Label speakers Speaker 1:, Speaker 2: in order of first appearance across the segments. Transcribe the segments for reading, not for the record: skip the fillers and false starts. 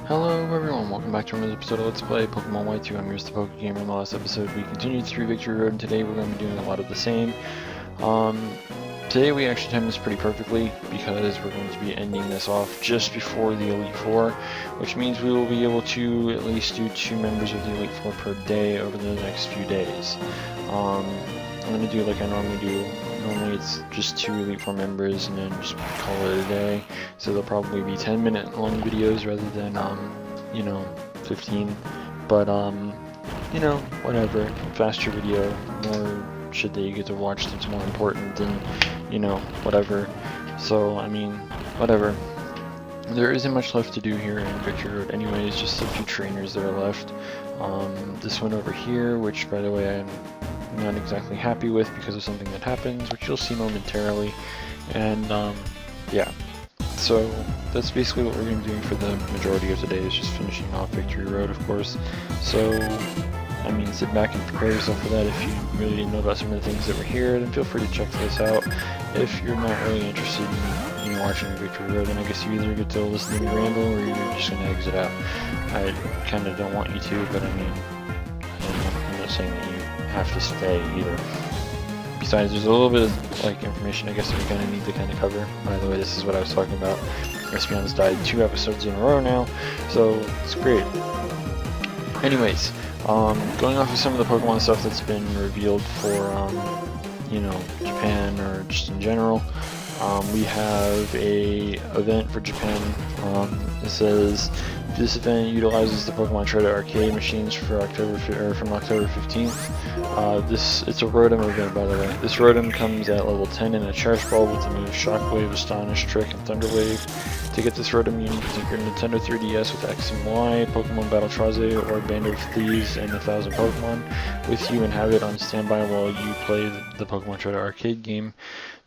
Speaker 1: Hello everyone, welcome back to another episode of Let's Play Pokemon White 2. I'm your PokeGamer. In the last episode we continued through Victory Road, and today we're going to be doing a lot of the same. Today we actually timed this pretty perfectly because we're going to be ending this off just before the Elite Four, which means we will be able to at least do 2 members of the Elite Four per day over the next few days. I'm going to do like I normally do. Normally it's just 2 Elite Four members and then just call it a day. So they'll probably be 10-minute long videos rather than, 15. But, whatever. Faster video, more shit that you get to watch that's more important than, whatever. So, I mean, whatever. There isn't much left to do here in Victory Road anyways, just a few trainers that are left. This one over here, which by the way I'm not exactly happy with because of something that happens, which you'll see momentarily. And yeah, so that's basically what we're going to be doing for the majority of today, is just finishing off Victory Road, of course. So I mean, sit back and prepare yourself for that. If you really didn't know about some of the things that were here, then feel free to check this out. If you're not really interested in watching Victory Road, then I guess you either get to listen to me ramble or you're just going to exit out. I kind of don't want you to, but I mean, I'm not saying that you have to stay either. Besides, there's a little bit of information I guess that we kind of need to kind of cover. By the way, this is what I was talking about. Respawn's died 2 episodes in a row now, so it's great. Anyways, going off of some of the Pokemon stuff that's been revealed for Japan or just in general, we have a event for Japan. It says this event utilizes the Pokemon Trader arcade machines for from October 15th. It's a Rotom event, by the way. This Rotom comes at level 10 in a Charge Ball with the moves Shockwave, Astonish, Trick, and Thunder Wave. To get this Rotom, you need to take your Nintendo 3DS with X and Y, Pokemon Battle Traze, or Band of Thieves, and 1,000 Pokemon with you and have it on standby while you play the Pokemon Trader arcade game.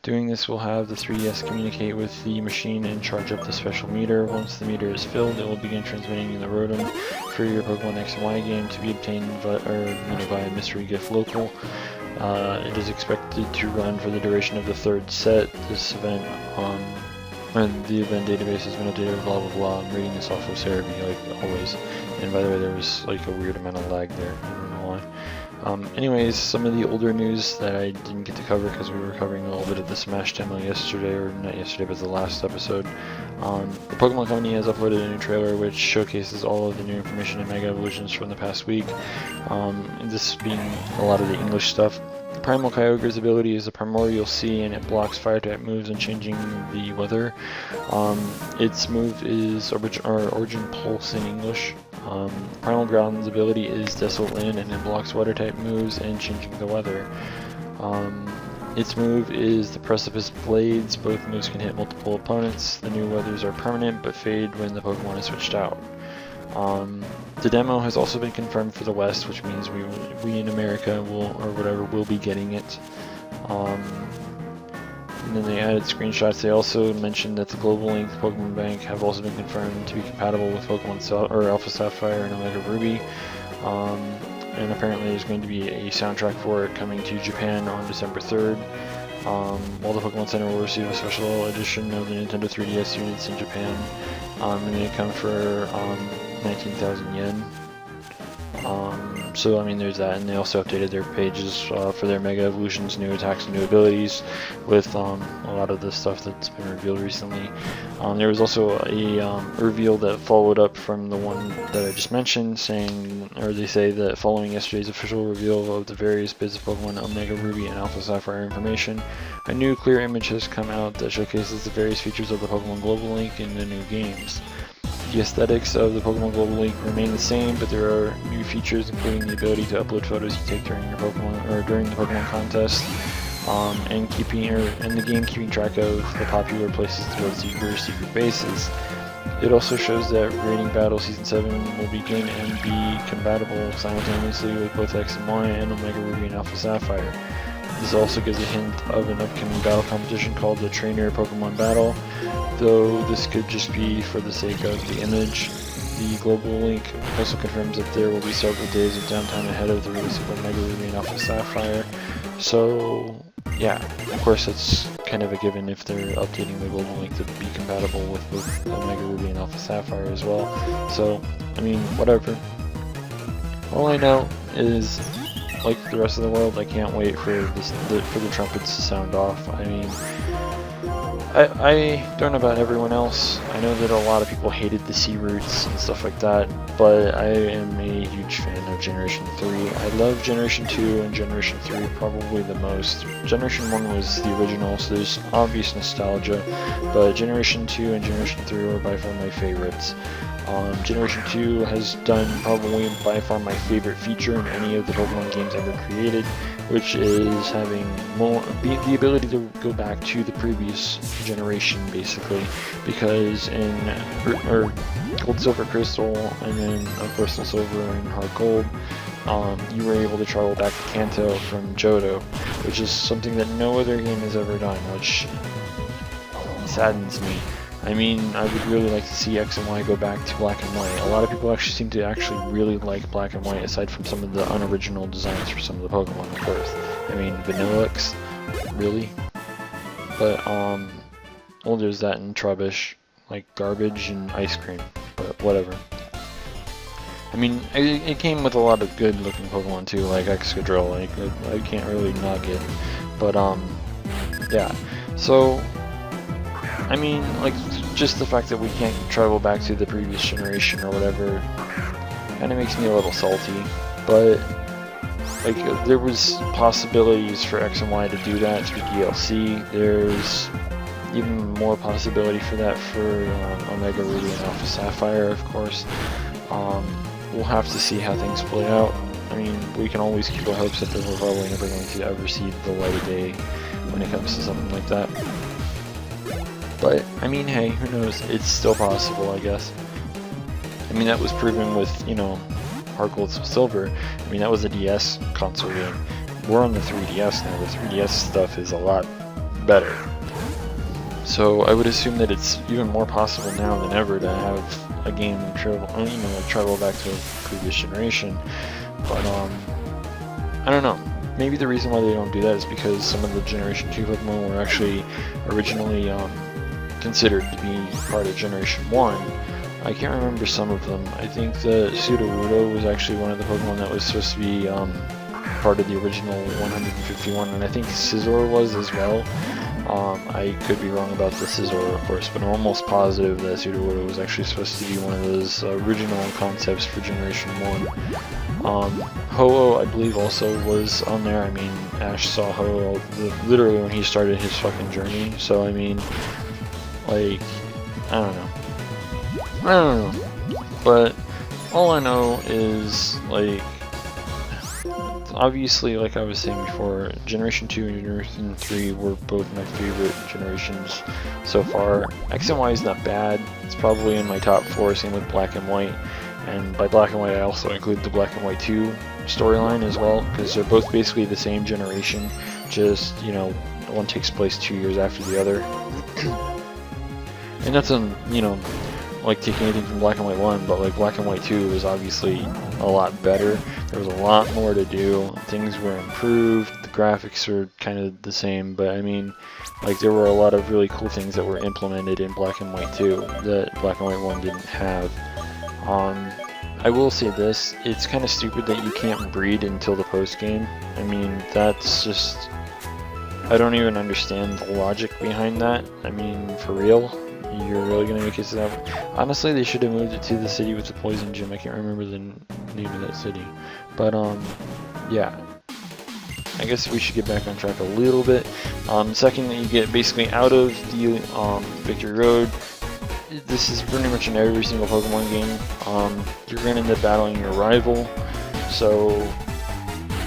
Speaker 1: Doing this will have the 3DS communicate with the machine and charge up the special meter. Once the meter is filled, it will begin transmitting in the Rotom for your Pokemon X and Y game to be obtained via Mystery Gift Local. It is expected to run for the duration of the 3rd set. This event, the event database has been updated, blah blah blah. I'm reading this off of Serebii, like always. And by the way, there was like a weird amount of lag there. I don't know why. Anyways, some of the older news that I didn't get to cover because we were covering a little bit of the Smash demo yesterday, or not yesterday, but the last episode. The Pokemon Company has uploaded a new trailer which showcases all of the new information and Mega Evolutions from the past week. This being a lot of the English stuff. Primal Kyogre's ability is a Primordial Sea, and it blocks fire-type moves and changing the weather. Its move is Origin Pulse in English. Primal Ground's ability is Desolate Land, and it blocks water-type moves and changing the weather. Its move is the Precipice Blades. Both moves can hit multiple opponents. The new weathers are permanent but fade when the Pokemon is switched out. The demo has also been confirmed for the West, which means we in America will be getting it. And then they added screenshots. They also mentioned that the Global Link Pokemon Bank have also been confirmed to be compatible with Pokemon AlphaSapphire and OmegaRuby. And apparently there's going to be a soundtrack for it coming to Japan on December 3rd. While the Pokemon Center will receive a special edition of the Nintendo 3DS units in Japan. And they come for 19,000 yen. So I mean, there's that, and they also updated their pages for their Mega Evolutions, new attacks, and new abilities with a lot of the stuff that's been revealed recently. There was also a reveal that followed up from the one that I just mentioned, they say that following yesterday's official reveal of the various bits of Pokemon OmegaRuby and AlphaSapphire information, a new clear image has come out that showcases the various features of the Pokemon Global Link in the new games. The aesthetics of the Pokemon Global Link remain the same, but there are new features, including the ability to upload photos you take during the Pokemon contest, and the game keeping track of the popular places to build secret bases. It also shows that Raiding Battle Season 7 will begin and be compatible simultaneously with both X and Y and OmegaRuby and AlphaSapphire. This also gives a hint of an upcoming battle competition called the Trainer Pokemon Battle, though this could just be for the sake of the image. the global link also confirms that there will be several days of downtime ahead of the release of OmegaRuby and AlphaSapphire. So yeah, of course it's kind of a given if they're updating the global link to be compatible with both OmegaRuby and AlphaSapphire as well. So I mean, whatever. All I know is, like the rest of the world, I can't wait for the trumpets to sound off. I mean, I don't know about everyone else. I know that a lot of people hated the C roots and stuff like that, but I am a huge fan of Generation 3. I love Generation 2 and Generation 3 probably the most. Generation 1 was the original, so there's obvious nostalgia, but Generation 2 and Generation 3 were by far my favorites. Generation 2 has done probably by far my favorite feature in any of the Pokemon games ever created, which is having the ability to go back to the previous generation, basically, because in Gold, Silver, Crystal, and then of course in Silver and HeartGold, you were able to travel back to Kanto from Johto, which is something that no other game has ever done, which saddens me. I mean, I would really like to see X and Y go back to Black and White. A lot of people actually seem to really like Black and White, aside from some of the unoriginal designs for some of the Pokemon, of course. I mean, Vanillix, really? But, well, there's that in Trubbish, like garbage and ice cream, but whatever. I mean, it came with a lot of good looking Pokemon too, like Excadrill, like, I can't really knock it. But, yeah. So, I mean, like, just the fact that we can't travel back to the previous generation or whatever kind of makes me a little salty, but like, there was possibilities for X and Y to do that through DLC. There's even more possibility for that for OmegaRuby and AlphaSapphire, of course. We'll have to see how things play out. I mean, we can always keep our hopes up that we're probably never going to ever see the light of day when it comes to something like that. But, I mean, hey, who knows? It's still possible, I guess. I mean, that was proven with, you know, HeartGold Silver. I mean, that was a DS console game. We're on the 3DS now. The 3DS stuff is a lot better. So, I would assume that it's even more possible now than ever to have a game travel back to a previous generation. But, I don't know. Maybe the reason why they don't do that is because some of the Generation 2 Pokemon were actually originally, considered to be part of Generation 1. I can't remember some of them. I think the Sudowoodo was actually one of the Pokemon that was supposed to be part of the original 151, and I think Scizor was as well. I could be wrong about the Scizor, of course, but I'm almost positive that Sudowoodo was actually supposed to be one of those original concepts for Generation 1. Ho-Oh, I believe, also was on there. I mean, Ash saw Ho-Oh literally when he started his fucking journey, so I mean, like, I don't know, but all I know is, like, obviously, like I was saying before, Generation 2 and Generation 3 were both my favorite generations so far. X and Y is not bad, it's probably in my top 4, same with Black and White, and by Black and White I also include the Black and White 2 storyline as well, because they're both basically the same generation, just, you know, one takes place 2 years after the other. And that's, you know, like taking anything from Black and White 1, but like Black and White 2 was obviously a lot better. There was a lot more to do, things were improved, the graphics are kind of the same, but I mean, like, there were a lot of really cool things that were implemented in Black and White 2 that Black and White 1 didn't have. I will say this, it's kind of stupid that you can't breed until the post-game. I mean, that's just, I don't even understand the logic behind that. I mean, for real? You're really gonna make it to that? Honestly, they should have moved it to the city with the poison gym. I can't remember the name of that city. But, yeah. I guess we should get back on track a little bit. Second, you get basically out of the Victory Road. This is pretty much in every single Pokemon game. You're going to end up battling your rival. So,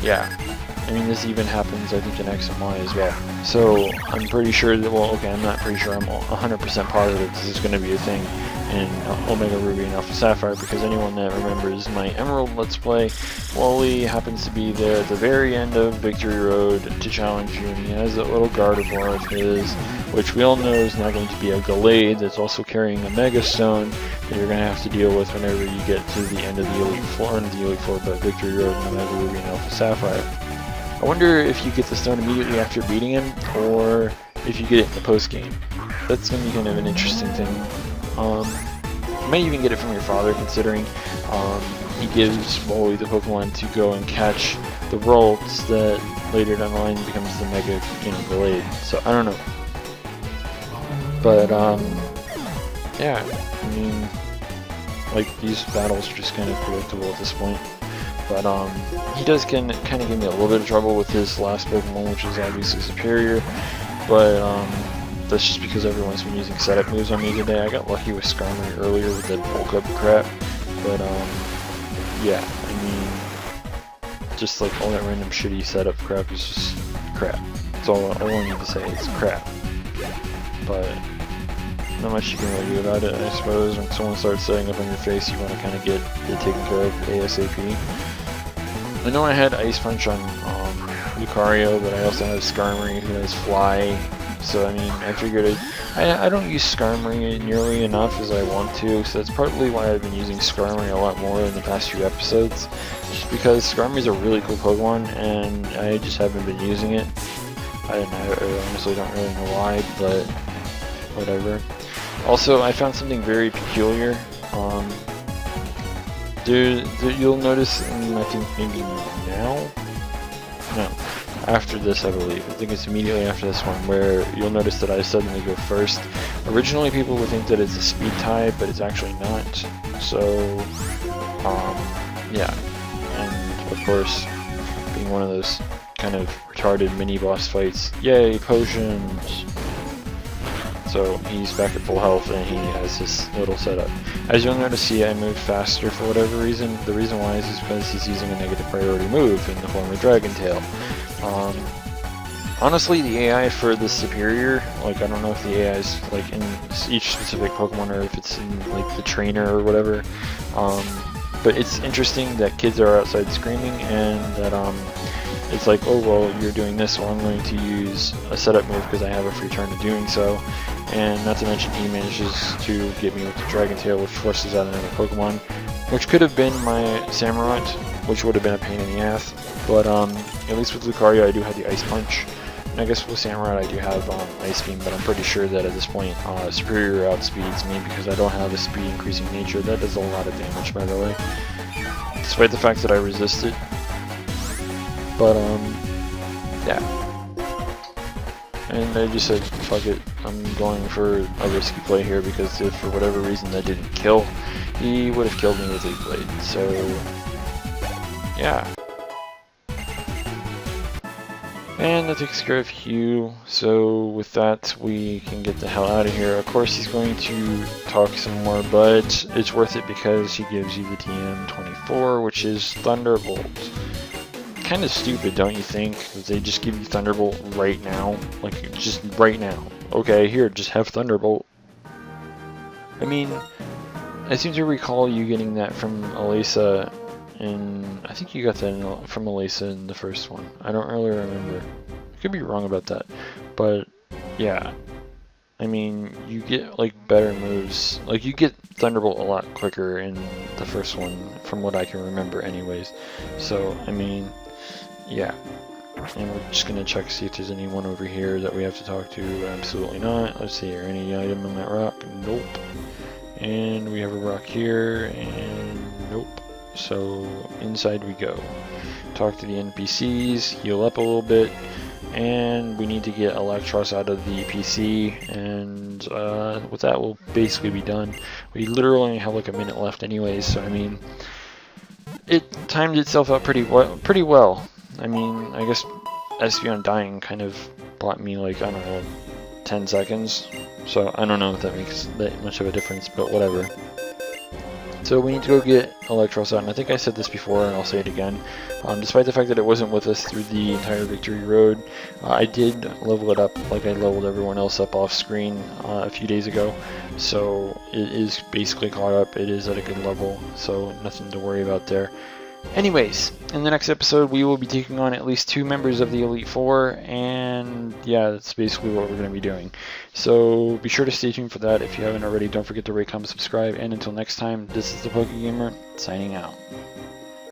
Speaker 1: yeah. I mean, this even happens, I think, in X and Y as well. So, I'm pretty sure that, well, okay, I'm not pretty sure, I'm 100% positive this is going to be a thing. in OmegaRuby and AlphaSapphire, because anyone that remembers my Emerald Let's Play, Wally happens to be there at the very end of Victory Road to challenge you, and he has that little Gardevoir of his, which we all know is now going to be a Gallade that's also carrying a Mega Stone that you're going to have to deal with whenever you get to the end of the Elite Four, not the Elite Four, but Victory Road and OmegaRuby and AlphaSapphire. I wonder if you get the stone immediately after beating him, or if you get it in the post-game. That's going to be kind of an interesting thing. You might even get it from your father, considering he gives Wally the Pokemon to go and catch the Ralts that later down the line becomes the Mega Gallade. So, I don't know. But, yeah, I mean, like, these battles are just kind of predictable at this point. But he does kind of give me a little bit of trouble with his last Pokemon, which is obviously superior. But that's just because everyone's been using setup moves on me today. I got lucky with Skarmory earlier with that bulk up crap. But yeah, I mean, just like all that random shitty setup crap is just crap. That's all I need to say. It's crap. But not much you can really do about it, I suppose. When someone starts setting up on your face, you want to kind of get it taken care of ASAP. I know I had Ice Punch on Lucario, but I also have Skarmory who has Fly. So I mean, I figured I don't use Skarmory nearly enough as I want to, so that's partly why I've been using Skarmory a lot more in the past few episodes. Just because Skarmory's a really cool Pokemon, and I just haven't been using it. I honestly don't really know why, but whatever. Also, I found something very peculiar. You'll notice, I think maybe now? No, after this I believe. I think it's immediately after this one where you'll notice that I suddenly go first. Originally people would think that it's a speed type, but it's actually not. So, yeah. And of course, being one of those kind of retarded mini-boss fights, yay, potions! So he's back at full health and he has his little setup. As you'll notice, see, I moved faster for whatever reason. The reason why is because he's using a negative priority move in the form of Dragon Tail. Honestly, the AI for the superior, like I don't know if the AI is like in each specific Pokemon or if it's in like the trainer or whatever. But it's interesting that kids are outside screaming and that it's like, oh well, you're doing this, well I'm going to use a setup move because I have a free turn of doing so. And not to mention he manages to get me with the Dragon Tail, which forces out another Pokemon, which could have been my Samurott, which would have been a pain in the ass. But at least with Lucario I do have the Ice Punch. And I guess with Samurott I do have Ice Beam, but I'm pretty sure that at this point Superior outspeeds me because I don't have a speed increasing nature. That does a lot of damage, by the way, despite the fact that I resist it. But yeah. And I just said, fuck it, I'm going for a risky play here because if for whatever reason that didn't kill, he would have killed me with Leaf Blade. So, yeah. And that takes care of Hugh, so with that we can get the hell out of here. Of course he's going to talk some more, but it's worth it because he gives you the TM24, which is Thunderbolt. Kind of stupid, don't you think, that they just give you Thunderbolt right now? Like, just right now. Okay, here, just have Thunderbolt. I mean, I seem to recall you getting that from Elisa, and I think you got that from Elisa in the first one. I don't really remember. I could be wrong about that, but yeah. I mean, you get like better moves. Like you get Thunderbolt a lot quicker in the first one, from what I can remember, anyways. So I mean. Yeah, and we're just gonna check to see if there's anyone over here that we have to talk to. Absolutely not. Let's see here, any item on that rock? Nope. And we have a rock here, and nope. So inside we go. Talk to the NPCs, heal up a little bit, and we need to get Electros out of the PC, and with that we'll basically be done. We literally only have like a minute left anyways, so I mean, it timed itself out pretty well. I mean, I guess Espeon dying kind of bought me like, I don't know, 10 seconds. So I don't know if that makes that much of a difference, but whatever. So we need to go get Electros out, and I think I said this before, and I'll say it again. Despite the fact that it wasn't with us through the entire Victory Road, I did level it up like I leveled everyone else up off screen a few days ago. So it is basically caught up. It is at a good level, so nothing to worry about there. Anyways, in the next episode we will be taking on at least 2 members of the Elite Four, and yeah, that's basically what we're going to be doing. So be sure to stay tuned for that. If you haven't already, don't forget to rate, comment, subscribe, and until next time, this is the PokeGamer, signing out.